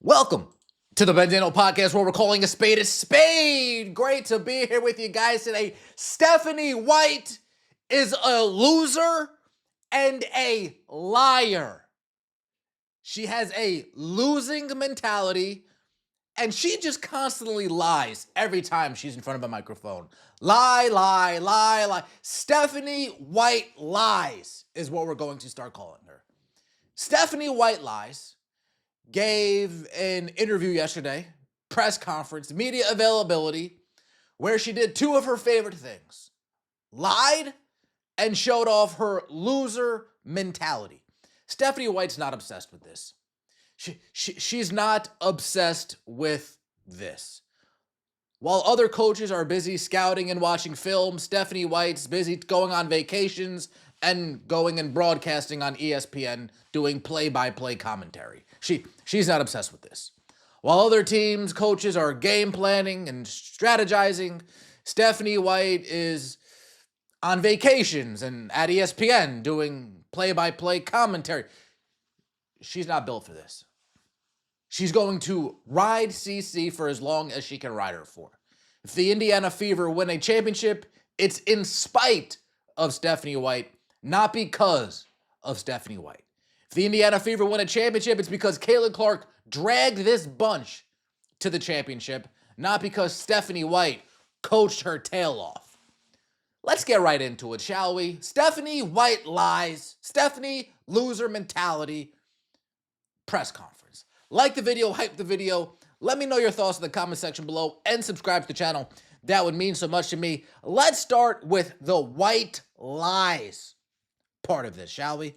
Welcome to the Bandano Podcast, where we're calling a spade a spade. Great to be here with you guys today. Stephanie White is a loser and a liar. She has a losing mentality, and she just constantly lies every time she's in front of a microphone. Lie, lie, lie, lie. Stephanie White lies is what we're going to start calling her. Stephanie White lies. Gave an interview yesterday, press conference, media availability, where she did two of her favorite things. Lied and showed off her loser mentality. Stephanie White's not obsessed with this. She's not obsessed with this. While other coaches are busy scouting and watching film, Stephanie White's busy going on vacations and going and broadcasting on ESPN, doing play-by-play commentary. She's not obsessed with this. While other teams, coaches are game planning and strategizing, Stephanie White is on vacations and at ESPN doing play-by-play commentary. She's not built for this. She's going to ride CC for as long as she can ride her for. If the Indiana Fever win a championship, it's in spite of Stephanie White, not because of Stephanie White. If the Indiana Fever win a championship, it's because Caitlin Clark dragged this bunch to the championship, not because Stephanie White coached her tail off. Let's get right into it, shall we? Stephanie White lies. Stephanie loser mentality. Press conference. Like the video, hype the video. Let me know your thoughts in the comment section below and subscribe to the channel. That would mean so much to me. Let's start with the white lies part of this, shall we?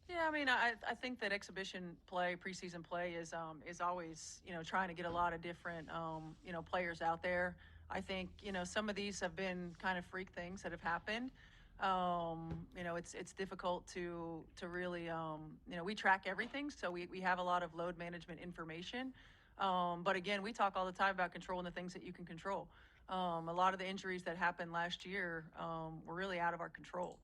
Yeah, I mean, I think that exhibition play, preseason play is always, trying to get a lot of different, players out there. I think, some of these have been kind of freak things that have happened. It's difficult to really, we track everything, so we have a lot of load management information. But again, we talk all the time about controlling the things that you can control. A lot of the injuries that happened last year were really out of our control.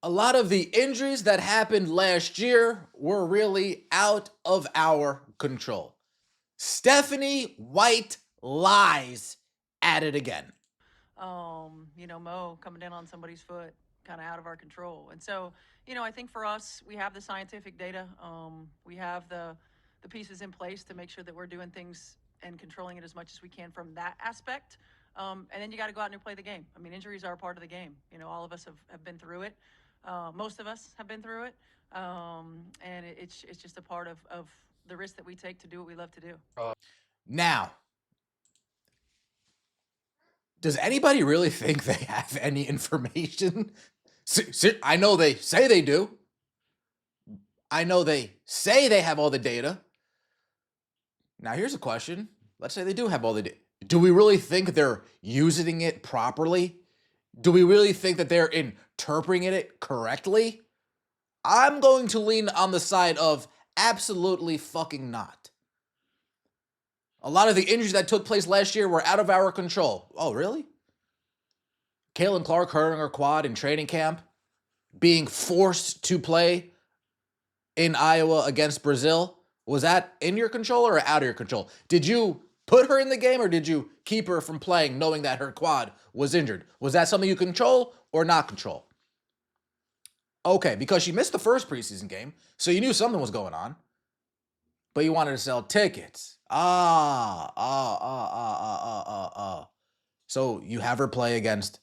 A lot of the injuries that happened last year were really out of our control. Stephanie White lies at it again. Mo coming down on somebody's foot, kind of out of our control. And so, I think for us, we have the scientific data. We have the pieces in place to make sure that we're doing things and controlling it as much as we can from that aspect. And then you got to go out and play the game. I mean, injuries are a part of the game. All of us have been through it. Most of us have been through it. And it's just a part of the risk that we take to do what we love to do. Now, does anybody really think they have any information? I know they say they do. I know they say they have all the data. Now, here's a question. Let's say they do have all the data. Do we really think they're using it properly? Do we really think that they're interpreting it correctly? I'm going to lean on the side of absolutely fucking not. A lot of the injuries that took place last year were out of our control. Oh, really? Caitlin Clark hurting her quad in training camp, being forced to play in Iowa against Brazil. Was that in your control or out of your control? Did you put her in the game or did you keep her from playing knowing that her quad was injured? Was that something you control or not control? Okay, because she missed the first preseason game, so you knew something was going on, but you wanted to sell tickets. So you have her play against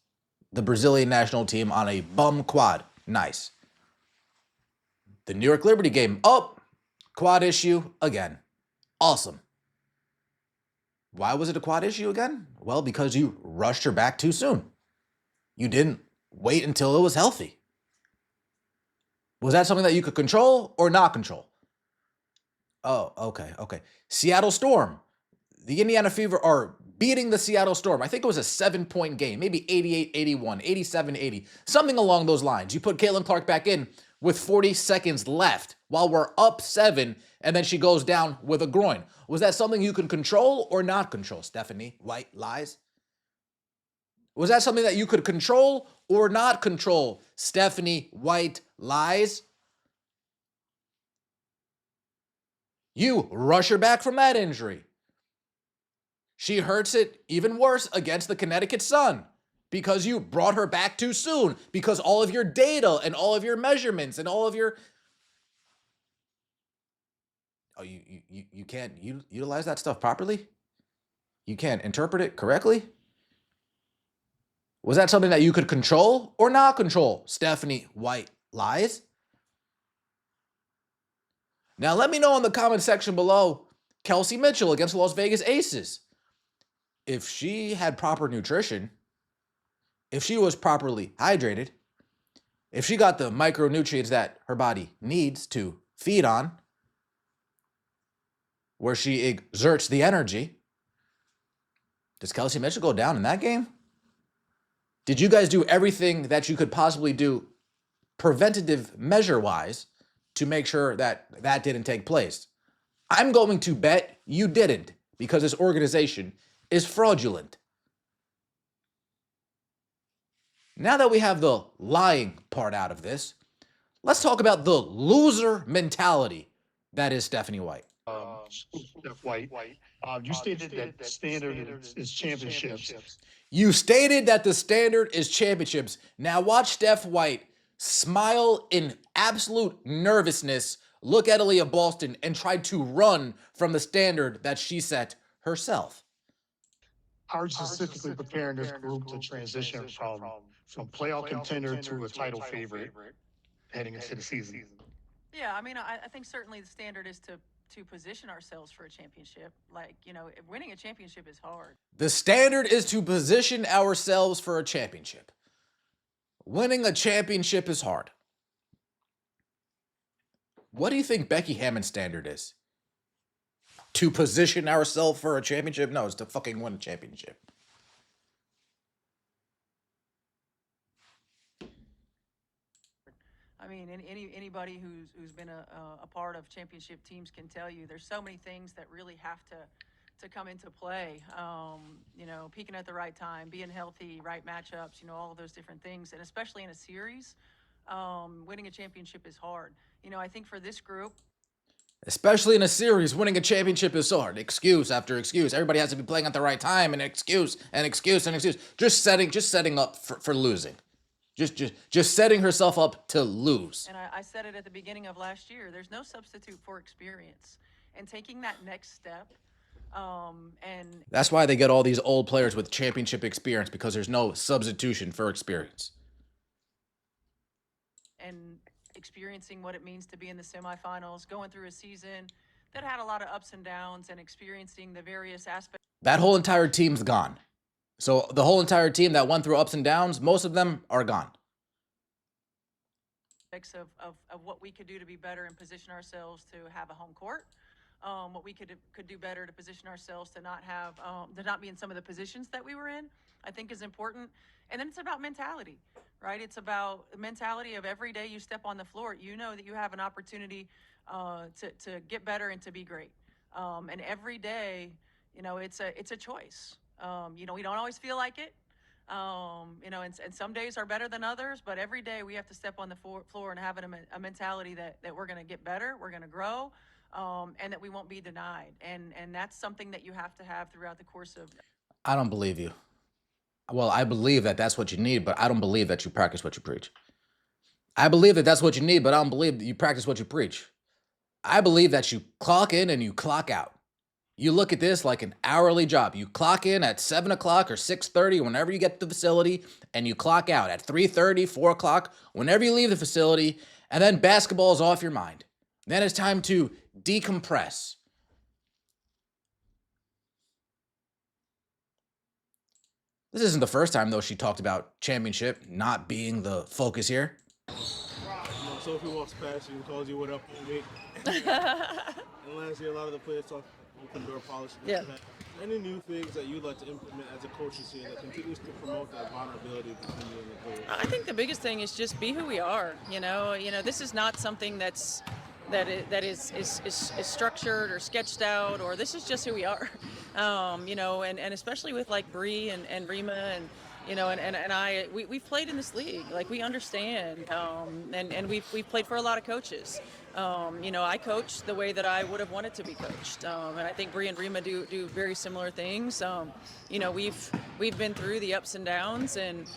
the Brazilian national team on a bum quad. Nice. The New York Liberty game. Oh, quad issue again. Awesome. Why was it a quad issue again? Well, because you rushed her back too soon. You didn't wait until it was healthy. Was that something that you could control or not control? Oh, okay. Seattle Storm. The Indiana Fever are beating the Seattle Storm. I think it was a 7-point game, maybe 88-81, 87-80, something along those lines. You put Caitlin Clark back in with 40 seconds left while we're up 7, and then she goes down with a groin. Was that something you can control or not control, Stephanie White lies? Was that something that you could control or not control, Stephanie White lies? You rush her back from that injury. She hurts it even worse against the Connecticut Sun because you brought her back too soon, because all of your data and all of your measurements and all of your you can't utilize that stuff properly? You can't interpret it correctly? Was that something that you could control or not control? Stephanie White lies? Now let me know in the comment section below, Kelsey Mitchell against the Las Vegas Aces. If she had proper nutrition, if she was properly hydrated, if she got the micronutrients that her body needs to feed on, where she exerts the energy, does Kelsey Mitchell go down in that game? Did you guys do everything that you could possibly do preventative measure-wise to make sure that that didn't take place? I'm going to bet you didn't, because this organization is fraudulent. Now that we have the lying part out of this, let's talk about the loser mentality that is Stephanie White. Steph White, you stated that the standard is championships. You stated that the standard is championships. Now watch Steph White smile in absolute nervousness, look at Aaliyah Boston, and try to run from the standard that she set herself. How are you specifically preparing this group to transition from playoff contender to a title favorite heading into the season? Yeah, I mean, I think certainly the standard is to position ourselves for a championship. Like, winning a championship is hard. The standard is to position ourselves for a championship. Winning a championship is hard. What do you think Becky Hammond's standard is? To position ourselves for a championship? No, it's to fucking win a championship. I mean, anybody who's been a part of championship teams can tell you there's so many things that really have to come into play. Peaking at the right time, being healthy, right matchups, all of those different things. And especially in a series, winning a championship is hard. I think for this group, especially in a series, winning a championship is so hard. Excuse after excuse. Everybody has to be playing at the right time, and excuse and excuse and excuse. Just setting up for losing. Just setting herself up to lose. And I said it at the beginning of last year, there's no substitute for experience. And taking that next step, and that's why they get all these old players with championship experience, because there's no substitution for experience. And experiencing what it means to be in the semifinals, going through a season that had a lot of ups and downs, and experiencing the various aspects. That whole entire team's gone. So the whole entire team that went through ups and downs, most of them are gone. Of what we could do to be better and position ourselves to have a home court. What we could do better to position ourselves to not be in some of the positions that we were in, I think is important. And then it's about mentality, right? It's about the mentality of every day you step on the floor, you know that you have an opportunity to get better and to be great. And every day, it's a choice. We don't always feel like it. And some days are better than others, but every day we have to step on the floor and have a mentality that we're going to get better, we're going to grow, and that we won't be denied. And that's something that you have to have throughout the course of. I don't believe you. Well, I believe that that's what you need, but I don't believe that you practice what you preach. I believe that that's what you need, but I don't believe that you practice what you preach. I believe that you clock in and you clock out. You look at this like an hourly job. You clock in at 7 o'clock or 6:30 whenever you get to the facility, and you clock out at 3:30, 4 o'clock whenever you leave the facility, and then basketball is off your mind. Then it's time to decompress. This isn't the first time, though, she talked about championship not being the focus here. Sophie walks past you and calls you what up, mate. And last year, a lot of the players talked open door policy. Yeah. Any new things that you'd like to implement as a coach this year that continues to promote that vulnerability between you and the players? I think the biggest thing is just be who we are. This is not something that is structured or sketched out, or this is just who we are. And especially with like Bree and Rima and we've played in this league. Like, we understand, and we've played for a lot of coaches. You know, I coach the way that I would have wanted to be coached, and I think Bree and Rima do very similar things. You know, we've been through the ups and downs, and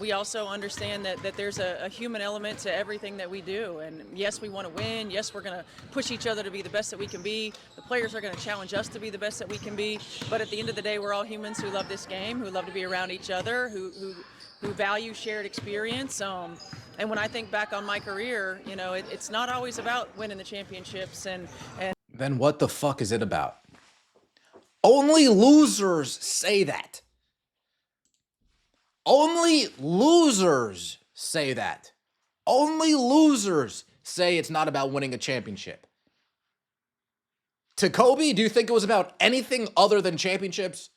we also understand that there's a human element to everything that we do. And yes, we want to win. Yes, we're going to push each other to be the best that we can be. The players are going to challenge us to be the best that we can be. But at the end of the day, we're all humans who love this game, who love to be around each other, who value shared experience. And when I think back on my career, you know, it's not always about winning the championships. And Then what the fuck is it about? Only losers say that. Only losers say that. Only losers say it's not about winning a championship. To Kobe, do you think it was about anything other than championships?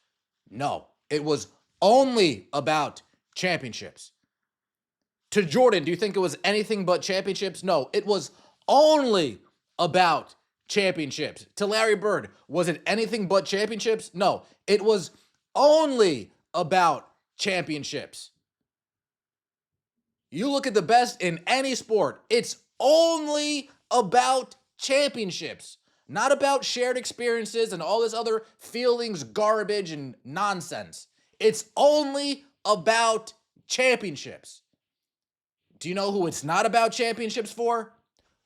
No, it was only about championships. To Jordan, do you think it was anything but championships? No, it was only about championships. To Larry Bird, was it anything but championships? No, it was only about championships. You look at the best in any sport, it's only about championships, not about shared experiences and all this other feelings, garbage, and nonsense. It's only about championships. Do you know who it's not about championships for?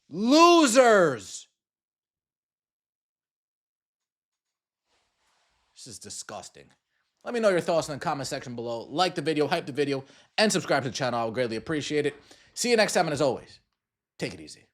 Losers. This is disgusting. Let me know your thoughts in the comment section below. Like the video, hype the video, and subscribe to the channel. I would greatly appreciate it. See you next time, and as always, take it easy.